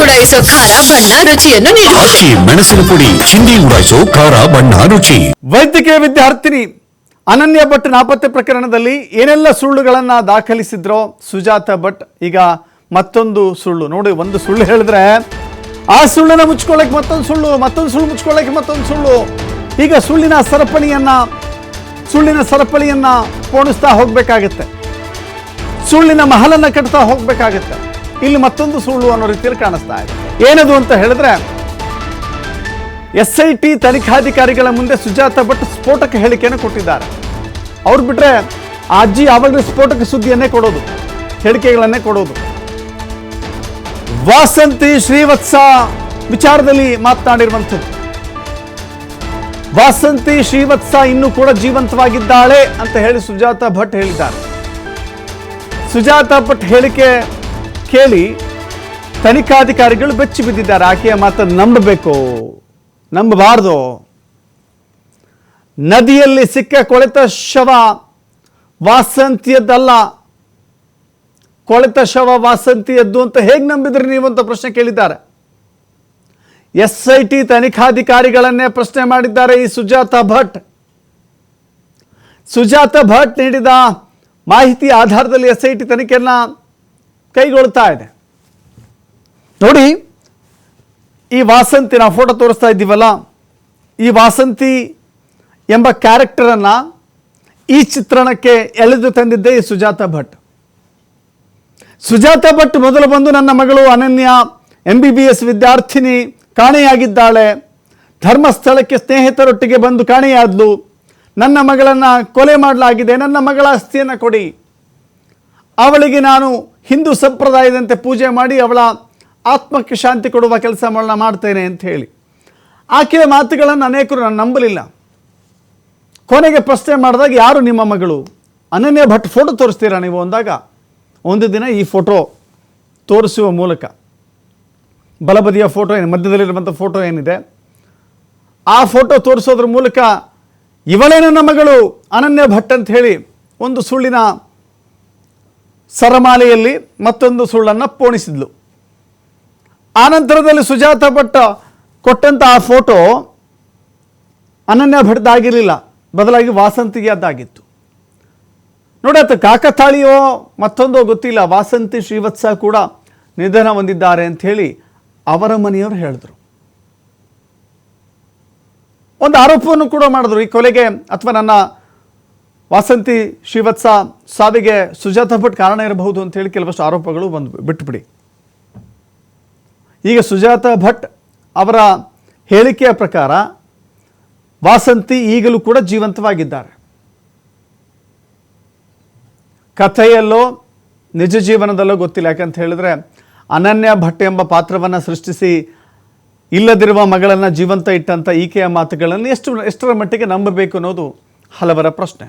ಉಡಾಯಿಸೋ ಖಾರ ಬಣ್ಣ ರುಚಿಯನ್ನು ನೀಡುತ್ತದೆ. ಅಕ್ಕಿ ಮೆಣಸಿನ ಪುಡಿ ಚಿಂದಿ ಉಡಾಯಿಸೋ ಖಾರ ಬಣ್ಣ ರುಚಿ. ವೈದ್ಯಕೀಯ ವಿದ್ಯಾರ್ಥಿನಿ ಅನನ್ಯ ಭಟ್ ನಾಪತ್ತೆ ಪ್ರಕರಣದಲ್ಲಿ ಏನೆಲ್ಲ ಸುಳ್ಳುಗಳನ್ನು ದಾಖಲಿಸಿದ್ರೋ ಸುಜಾತ ಭಟ್, ಈಗ ಮತ್ತೊಂದು ಸುಳ್ಳು ನೋಡಿ. ಒಂದು ಸುಳ್ಳು ಹೇಳಿದ್ರೆ ಆ ಸುಳ್ಳನ್ನು ಮುಚ್ಕೊಳ್ಳೋಕೆ ಮತ್ತೊಂದು ಸುಳ್ಳು, ಮತ್ತೊಂದು ಸುಳ್ಳು ಮುಚ್ಕೊಳ್ಳೋಕೆ ಮತ್ತೊಂದು ಸುಳ್ಳು. ಈಗ ಸುಳ್ಳಿನ ಸರಪಳಿಯನ್ನ ಪೋಣಿಸ್ತಾ ಹೋಗ್ಬೇಕಾಗತ್ತೆ, ಸುಳ್ಳಿನ ಮಹಲನ್ನು ಕಟ್ತಾ ಹೋಗ್ಬೇಕಾಗತ್ತೆ. ಇಲ್ಲಿ ಮತ್ತೊಂದು ಸುಳ್ಳು ಅನ್ನೋ ರೀತಿಯಲ್ಲಿ ಕಾಣಿಸ್ತಾ ಇದೆ. ಏನದು ಅಂತ ಹೇಳಿದ್ರೆ, SIT ತನಿಖಾಧಿಕಾರಿಗಳ ಮುಂದೆ ಸುಜಾತ ಭಟ್ ಸ್ಫೋಟಕ ಹೇಳಿಕೆಯನ್ನು ಕೊಟ್ಟಿದ್ದಾರೆ. ಅವ್ರು ಬಿಟ್ರೆ ಆ ಅಜ್ಜಿ ಯಾವಾಗಲೂ ಸ್ಫೋಟಕ ಸುದ್ದಿಯನ್ನೇ ಕೊಡೋದು, ಹೇಳಿಕೆಗಳನ್ನೇ ಕೊಡೋದು. ವಾಸಂತಿ ಶ್ರೀವತ್ಸ ವಿಚಾರದಲ್ಲಿ ಮಾತನಾಡಿರುವಂಥದ್ದು. ವಾಸಂತಿ ಶ್ರೀವತ್ಸ ಇನ್ನೂ ಕೂಡ ಜೀವಂತವಾಗಿದ್ದಾಳೆ ಅಂತ ಹೇಳಿ ಸುಜಾತ ಭಟ್ ಹೇಳಿದ್ದಾರೆ. ಸುಜಾತ ಭಟ್ ಹೇಳಿಕೆ ಕೇಳಿ ತನಿಖಾಧಿಕಾರಿಗಳು ಬೆಚ್ಚಿ ಬಿದ್ದಿದ್ದಾರೆ. ಆಕೆಯ ಮಾತನ್ನು ನಂಬಬೇಕು, ನಂಬಬಾರ್ದು. ನದಿಯಲ್ಲಿ ಸಿಕ್ಕ ಕೊಳೆತ ಶವ ವಾಸಂತಿಯದ್ದಲ್ಲ, ಕೊಳೆತ ಶವ ವಾಸಂತಿಯದ್ದು ಅಂತ ಹೇಗೆ ನಂಬಿದ್ರಿ ನೀವು ಅಂತ ಪ್ರಶ್ನೆ ಕೇಳಿದ್ದಾರೆ. SIT ತನಿಖಾಧಿಕಾರಿಗಳನ್ನೇ ಪ್ರಶ್ನೆ ಮಾಡಿದ್ದಾರೆ ಈ ಸುಜಾತ ಭಟ್. ಸುಜಾತ ಭಟ್ ನೀಡಿದ ಮಾಹಿತಿ ಆಧಾರದಲ್ಲಿ SIT ತನಿಖೆಯನ್ನ ಕೈಗೊಳ್ತಾ ಇದೆ. ನೋಡಿ, ಈ ವಾಸಂತಿ ನಾವು ಫೋಟೋ ತೋರಿಸ್ತಾ ಇದ್ದೀವಲ್ಲ, ಈ ವಾಸಂತಿ ಎಂಬ ಕ್ಯಾರೆಕ್ಟರನ್ನು ಈ ಚಿತ್ರಣಕ್ಕೆ ಎಳೆದು ತಂದಿದ್ದೆ ಈ ಸುಜಾತ ಭಟ್. ಸುಜಾತ ಭಟ್ ಮೊದಲು ಬಂದು ನನ್ನ ಮಗಳು ಅನನ್ಯ MBBS ವಿದ್ಯಾರ್ಥಿನಿ ಕಾಣೆಯಾಗಿದ್ದಾಳೆ, ಧರ್ಮಸ್ಥಳಕ್ಕೆ ಸ್ನೇಹಿತರೊಟ್ಟಿಗೆ ಬಂದು ಕಾಣೆಯಾದ್ಲು, ನನ್ನ ಮಗಳನ್ನು ಕೊಲೆ ಮಾಡಲಾಗಿದೆ, ನನ್ನ ಮಗಳ ಆಸ್ತಿಯನ್ನು ಕೊಡಿ, ಅವಳಿಗೆ ನಾನು ಹಿಂದೂ ಸಂಪ್ರದಾಯದಂತೆ ಪೂಜೆ ಮಾಡಿ ಅವಳ ಆತ್ಮಕ್ಕೆ ಶಾಂತಿ ಕೊಡುವ ಕೆಲಸ ಮಾಡ್ತೇನೆ ಅಂತ ಹೇಳಿ ಆಕೆಯ ಮಾತುಗಳನ್ನು ಅನೇಕರು ನಾನು ನಂಬಲಿಲ್ಲ. ಕೊನೆಗೆ ಪ್ರಶ್ನೆ ಮಾಡಿದಾಗ, ಯಾರು ನಿಮ್ಮ ಮಗಳು ಅನನ್ಯ ಭಟ್, ಫೋಟೋ ತೋರಿಸ್ತೀರಾ ನೀವು ಅಂದಾಗ, ಒಂದು ದಿನ ಈ ಫೋಟೋ ತೋರಿಸುವ ಮೂಲಕ, ಬಲಬದಿಯ ಫೋಟೋ ಏನು, ಮಧ್ಯದಲ್ಲಿರುವಂಥ ಫೋಟೋ ಏನಿದೆ ಆ ಫೋಟೋ ತೋರಿಸೋದ್ರ ಮೂಲಕ ಇವಳೇ ನನ್ನ ಮಗಳು ಅನನ್ಯ ಭಟ್ ಅಂತ ಹೇಳಿ ಒಂದು ಸುಳ್ಳಿನ ಸರಮಾಲೆಯಲ್ಲಿ ಮತ್ತೊಂದು ಸುಳ್ಳನ್ನು ಪೋಣಿಸಿದ್ಲು. ಆನಂತರದಲ್ಲಿ ಸುಜಾತ ಭಟ್ ಕೊಟ್ಟಂಥ ಆ ಫೋಟೋ ಅನನ್ಯ ಭಟ್ದಾಗಿರಲಿಲ್ಲ, ಬದಲಾಗಿ ವಾಸಂತಿಗೆ ಅದಾಗಿತ್ತು. ನೋಡಿ, ಅದು ಕಾಕತಾಳಿಯೋ ಮತ್ತೊಂದೋ ಗೊತ್ತಿಲ್ಲ, ವಾಸಂತಿ ಶ್ರೀವತ್ಸ ಕೂಡ ನಿಧನ ಹೊಂದಿದ್ದಾರೆ ಅಂಥೇಳಿ ಅವರ ಮನೆಯವರು ಹೇಳಿದ್ರು. ಒಂದು ಆರೋಪವನ್ನು ಕೂಡ ಮಾಡಿದ್ರು, ಈ ಕೊಲೆಗೆ ಅಥವಾ ನನ್ನ ವಾಸಂತಿ ಶ್ರೀವತ್ಸ ಸಾವಿಗೆ ಸುಜಾತ ಭಟ್ ಕಾರಣ ಇರಬಹುದು ಅಂತ ಹೇಳಿ ಕೆಲವಷ್ಟು ಆರೋಪಗಳು ಬಿಟ್ಟುಬಿಡಿ. ಈಗ ಸುಜಾತ ಭಟ್ ಅವರ ಹೇಳಿಕೆಯ ಪ್ರಕಾರ ವಾಸಂತಿ ಈಗಲೂ ಕೂಡ ಜೀವಂತವಾಗಿದ್ದಾರೆ. ಕಥೆಯಲ್ಲೋ ನಿಜ ಜೀವನದಲ್ಲೋ ಗೊತ್ತಿಲ್ಲ. ಯಾಕಂತ ಹೇಳಿದ್ರೆ ಅನನ್ಯ ಭಟ್ ಎಂಬ ಪಾತ್ರವನ್ನು ಸೃಷ್ಟಿಸಿ ಇಲ್ಲದಿರುವ ಮಗಳನ್ನು ಜೀವಂತ ಇಟ್ಟಂಥ ಈಕೆಯ ಮಾತುಗಳನ್ನು ಎಷ್ಟರ ಮಟ್ಟಿಗೆ ನಂಬಬೇಕು ಅನ್ನೋದು ಹಲವರ ಪ್ರಶ್ನೆ.